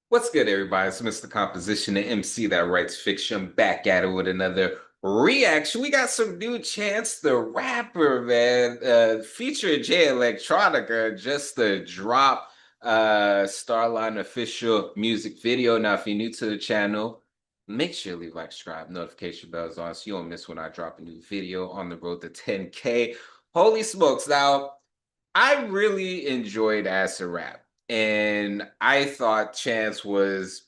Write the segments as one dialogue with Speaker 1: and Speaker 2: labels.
Speaker 1: What's good, everybody? It's Mr. Composition, the MC that writes fiction, back at it with another reaction. We got some new Chance the Rapper, man, featuring Jay Electronica, just the drop Starline official music video. Now, if you're new to the channel, make sure you leave like, subscribe, notification bells on so you don't miss when I drop a new video on the road to 10K. Holy smokes. Now, I really enjoyed Acid Rap, and I thought Chance was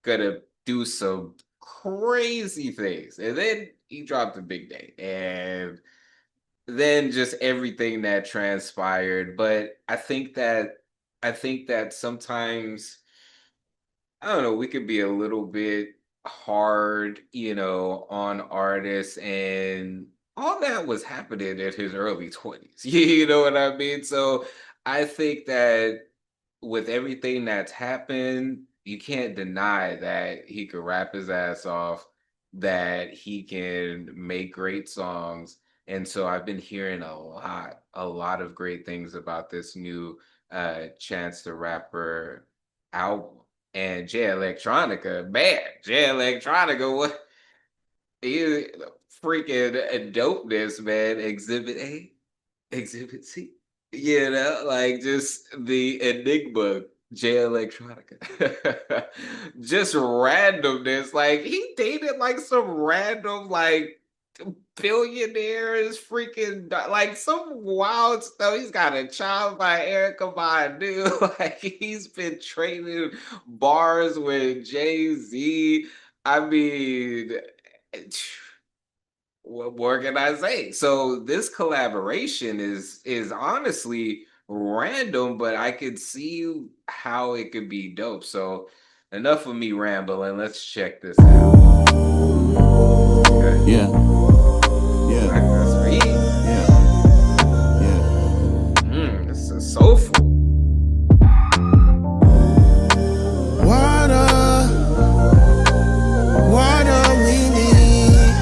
Speaker 1: gonna do some crazy things, and then he dropped a big day, and then just everything that transpired. But I think that sometimes I don't know, we could be a little bit hard, on artists, and all that was happening in his early 20s. You know what I mean? So I think that with everything that's happened, you can't deny that he could rap his ass off, that he can make great songs. And so I've been hearing a lot of great things about this new Chance the Rapper album. And Jay Electronica, man, Jay Electronica, what he freaking dopeness, man. Exhibit A, Exhibit C. Like just the enigma, Jay Electronica. Just randomness. Like he dated like some random like billionaires, like some wild stuff. He's got a child by Erica Badu. Like he's been trading bars with Jay-Z. I mean, what more can I say? So this collaboration is honestly random, but I could see how it could be dope. So enough of me rambling. Let's check this out. Okay.
Speaker 2: Yeah,
Speaker 1: Like
Speaker 2: yeah,
Speaker 1: this beat.
Speaker 2: yeah, yeah.
Speaker 1: This is soulful.
Speaker 2: Water, water we need,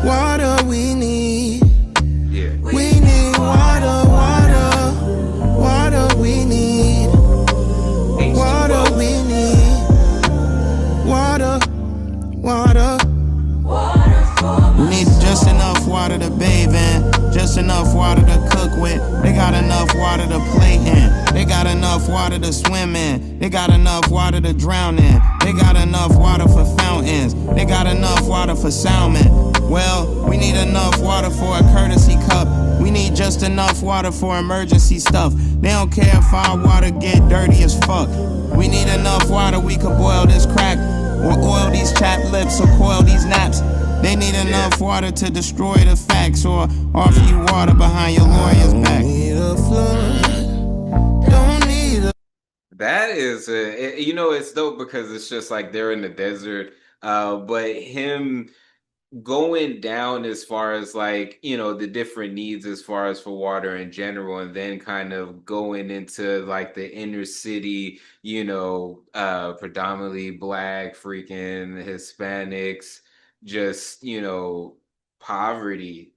Speaker 2: water we need.
Speaker 1: Yeah.
Speaker 2: We need water, water, water we need, water
Speaker 1: H2O.
Speaker 2: we need, water, water. We need just enough water to bathe in, just enough water to cook with. They got enough water to play in. They got enough water to swim in. They got enough water to drown in. They got enough water for fountains. They got enough water for salmon. Well, we need enough water for a courtesy cup. We need just enough water for emergency stuff. They don't care if our water get dirty as fuck. We need enough water we could boil this crack, or oil these chapped lips, or coil these naps. They need enough water to destroy the facts, or offer you water behind your lawyer's back. Don't need a flood. Don't need a
Speaker 1: That is, it's dope because it's just like they're in the desert. But him going down as far as like the different needs as far as for water in general, and then kind of going into like the inner city, predominantly black freaking Hispanics, just poverty,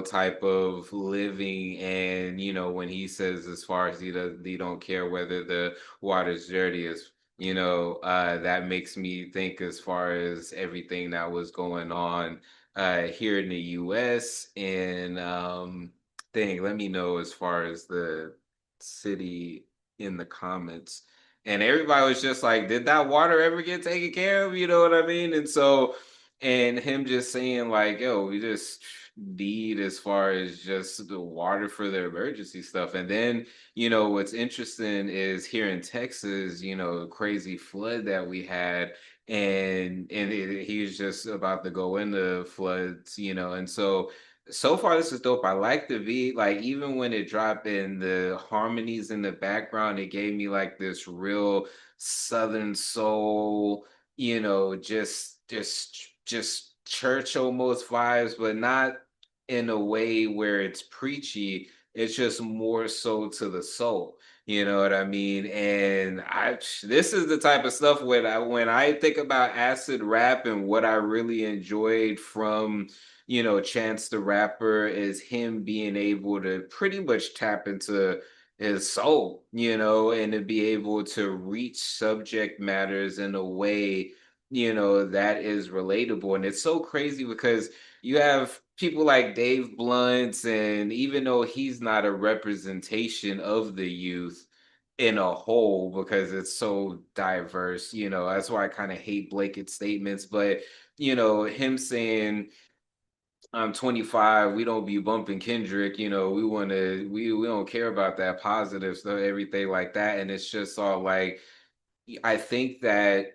Speaker 1: type of living. And when he says as far as he don't care whether the water's dirty, as that makes me think as far as everything that was going on here in the US. And let me know as far as the city in the comments. And everybody was just like, did that water ever get taken care of? You know what I mean? And so, and him just saying like, yo, we just need as far as just the water for the emergency stuff. And then what's interesting is here in Texas, crazy flood that we had, and he's just about to go into floods, and so far this is dope. I like the beat. Like even when it dropped in the harmonies in the background, it gave me like this real Southern soul, just church almost vibes, but not in a way where it's preachy. It's just more so to the soul. You know what I mean? And this is the type of stuff when I think about acid rap, and what I really enjoyed from Chance the Rapper is him being able to pretty much tap into his soul, and to be able to reach subject matters in a way, that is relatable. And it's so crazy because you have people like Dave Blunt, and even though he's not a representation of the youth in a whole because it's so diverse, that's why I kind of hate blanket statements. But, him saying, I'm 25. We don't be bumping Kendrick. We want to. We don't care about that positive stuff, everything like that. And it's just all like, I think that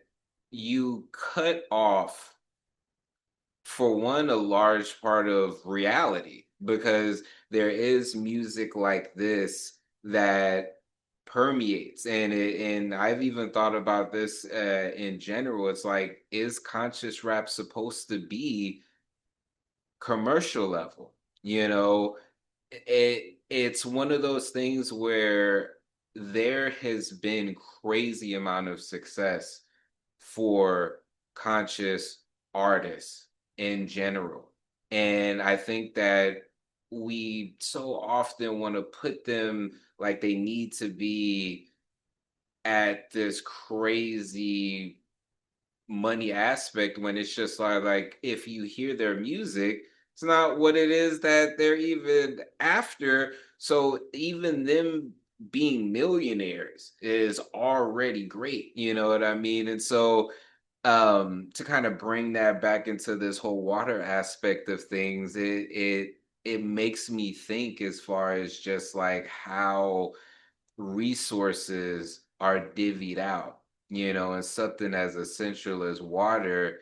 Speaker 1: you cut off, for one, a large part of reality because there is music like this that permeates, and I've even thought about this in general. It's like, is conscious rap supposed to be commercial level? It's one of those things where there has been crazy amount of success for conscious artists in general. And I think that we so often want to put them like they need to be at this crazy money aspect when it's just like if you hear their music, it's not what it is that they're even after. So even them being millionaires is already great, you know what I mean? And so to kind of bring that back into this whole water aspect of things, it makes me think as far as just like how resources are divvied out, and something as essential as water,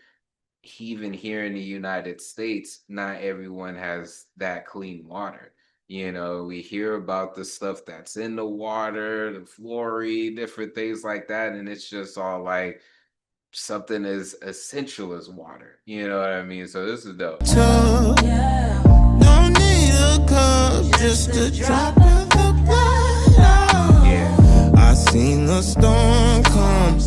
Speaker 1: even here in the United States, not everyone has that clean water. We hear about the stuff that's in the water, the fluoride, different things like that, and it's just all like something as essential as water. You know what I mean? So this is dope.
Speaker 2: Don't need a cup, just a drop of the blood.
Speaker 1: Yeah.
Speaker 2: I seen the storm come,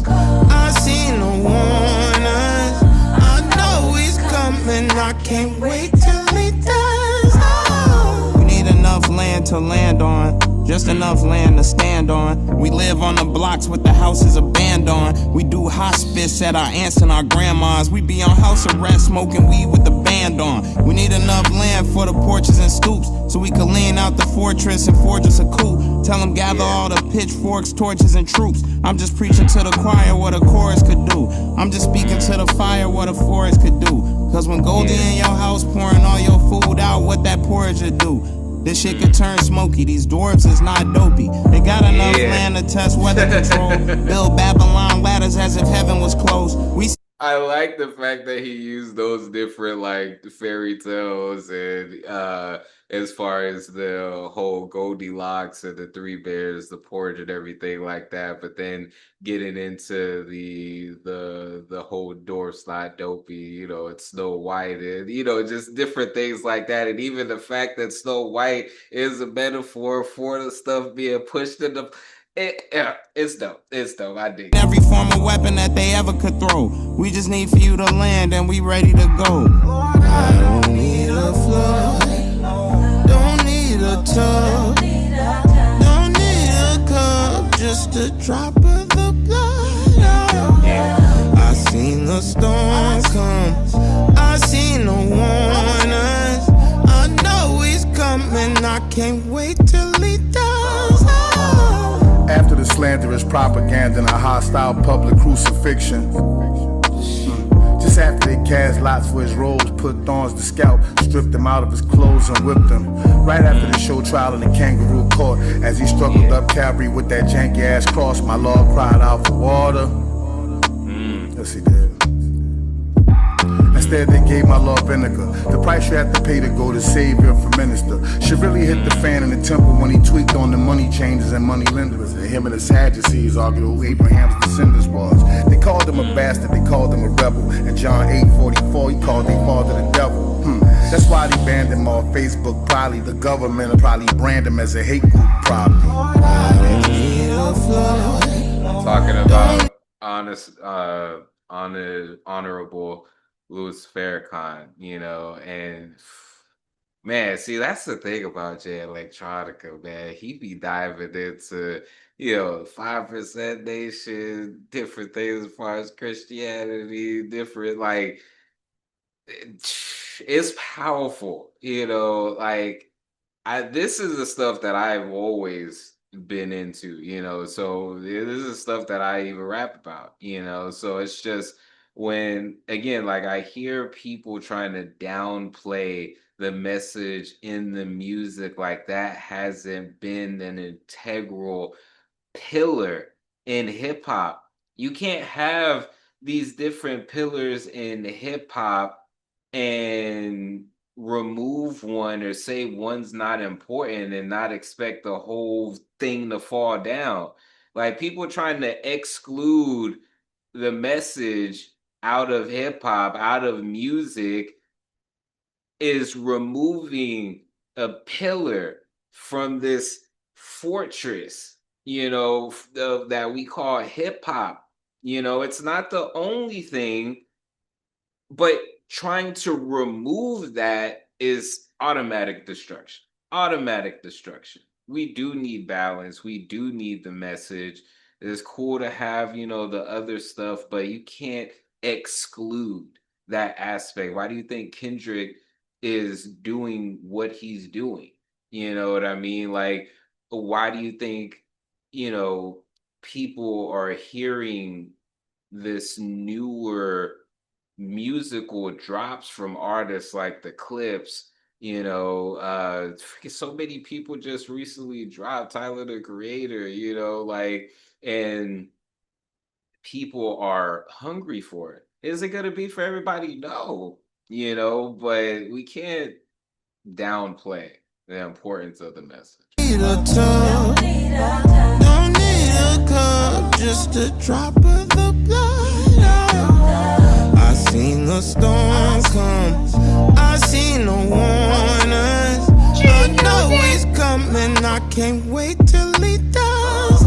Speaker 2: I seen the warn us. I know he's coming, I can't wait till he does. Oh. We need enough land to land on, just enough land to stand on. We live on the blocks with the houses abandoned. We do hospice at our aunts and our grandmas. We be on house arrest smoking weed with the band on. We need enough land for the porches and stoops so we can lean out the fortress and forge us a coup. Tell them gather all the pitchforks, torches, and troops. I'm just preaching to the choir what a chorus could do. I'm just speaking to the fire what a forest could do. Cause when Goldie in your house pouring all your food out, what that porridge would do. This shit could turn smoky. These dwarves is not dopey. They got enough land to test weather control. Build Babylon ladders as if heaven was closed.
Speaker 1: I like the fact that he used those different like fairy tales and as far as the whole Goldilocks and the Three Bears, the porridge and everything like that, but then getting into the whole dwarf's not dopey, it's Snow White and just different things like that. And even the fact that Snow White is a metaphor for the stuff being pushed in the yeah, it's dope. It's dope. I dig it.
Speaker 2: Every form of weapon that they ever could throw. We just need for you to land and we ready to go. I don't need a flood. Don't need a tub. Don't need a cup. Just a drop of the blood. I seen the storm come. I seen the warnings. I know he's coming. I can't wait till he does.
Speaker 3: After the slanderous propaganda and a hostile public crucifixion, just after they cast lots for his robes, put thorns to scalp, stripped him out of his clothes and whipped him. Right after the show trial in the kangaroo court, as he struggled up Calvary with that janky ass cross, my Lord cried out for water. Yes, he did. Instead, they gave my Lord vinegar. The price you have to pay to go to savior for minister. Should really hit the fan in the temple when he tweaked on the money changers and money lenders. And him and the Sadducees argued who Abraham's descendants was. They called him a bastard, they called him a rebel. And John 8:44, he called their father the devil. That's why they banned him off Facebook. Probably the government will probably brand him as a hate group. Probably.
Speaker 1: Talking about honorable Louis Farrakhan, and Man, see, that's the thing about Jay Electronica, man. He be diving into, 5% Nation, different things as far as Christianity, different it's powerful, like I this is the stuff that I've always been into, so this is stuff that I even rap about, so it's just when again, like I hear people trying to downplay the message in the music, like that hasn't been an integral pillar in hip hop. You can't have these different pillars in hip hop and remove one or say one's not important and not expect the whole thing to fall down. Like people trying to exclude the message out of hip hop, out of music, is removing a pillar from this fortress, that we call hip hop. It's not the only thing, but trying to remove that is automatic destruction. Automatic destruction. We do need balance. We do need the message. It's cool to have, the other stuff, but you can't exclude that aspect. Why do you think Kendrick is doing what he's doing? You know what I mean? Like, why do you think, you know, people are hearing this newer musical drops from artists like the Clips? So many people just recently dropped Tyler the Creator, like, and people are hungry for it. Is it going to be for everybody? No, but we can't downplay the importance of the message.
Speaker 2: Need a tub, don't need a cup, just a drop of the blood. I seen the storm come, I seen the warnings. I know he's coming, I can't wait till he does.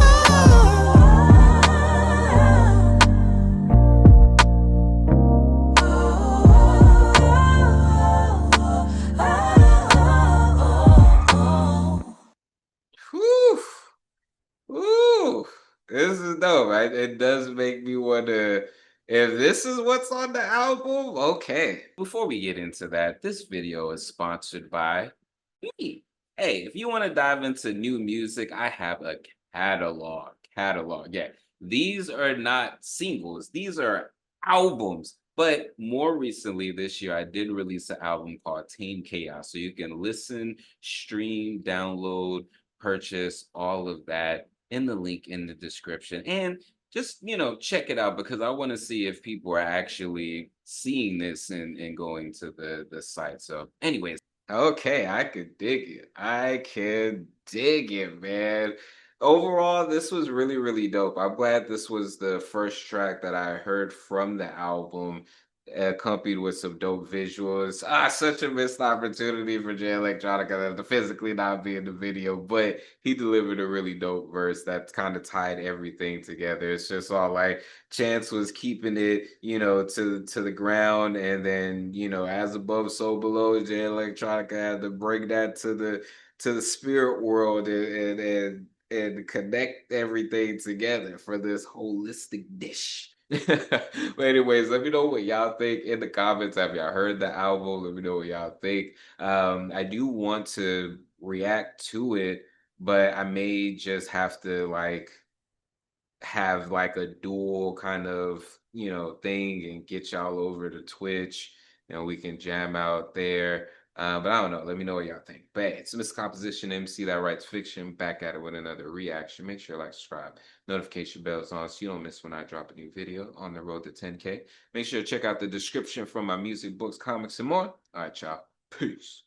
Speaker 1: Whew. Ooh, this is dope. Right? It does make me wonder if this is what's on the album. Okay. Before we get into that, this video is sponsored by me. Hey, if you want to dive into new music, I have a catalog. Catalog. Yeah. These are not singles, these are albums. But more recently this year, I did release an album called Tame Chaos. So you can listen, stream, download, purchase all of that in the link in the description. And just, check it out because I want to see if people are actually seeing this and going to the site. So, anyways, okay, I could dig it. I can dig it, man. Overall, this was really, really dope. I'm glad this was the first track that I heard from the album, accompanied with some dope visuals. Such a missed opportunity for Jay Electronica to physically not be in the video, but he delivered a really dope verse that kind of tied everything together. It's just all like Chance was keeping it, to the ground, and then, as above, so below. Jay Electronica had to bring that to the spirit world and connect everything together for this holistic dish. But anyways, let me know what y'all think in the comments. Have y'all heard the album? Let me know what y'all think. I do want to react to it, but I may just have to have like a dual kind of thing and get y'all over to Twitch and we can jam out there. But I don't know. Let me know what y'all think. But hey, it's Mr. Composition MC that writes fiction. Back at it with another reaction. Make sure to like, subscribe, notification bells on so you don't miss when I drop a new video on the road to 10K. Make sure to check out the description for my music, books, comics, and more. All right, y'all. Peace.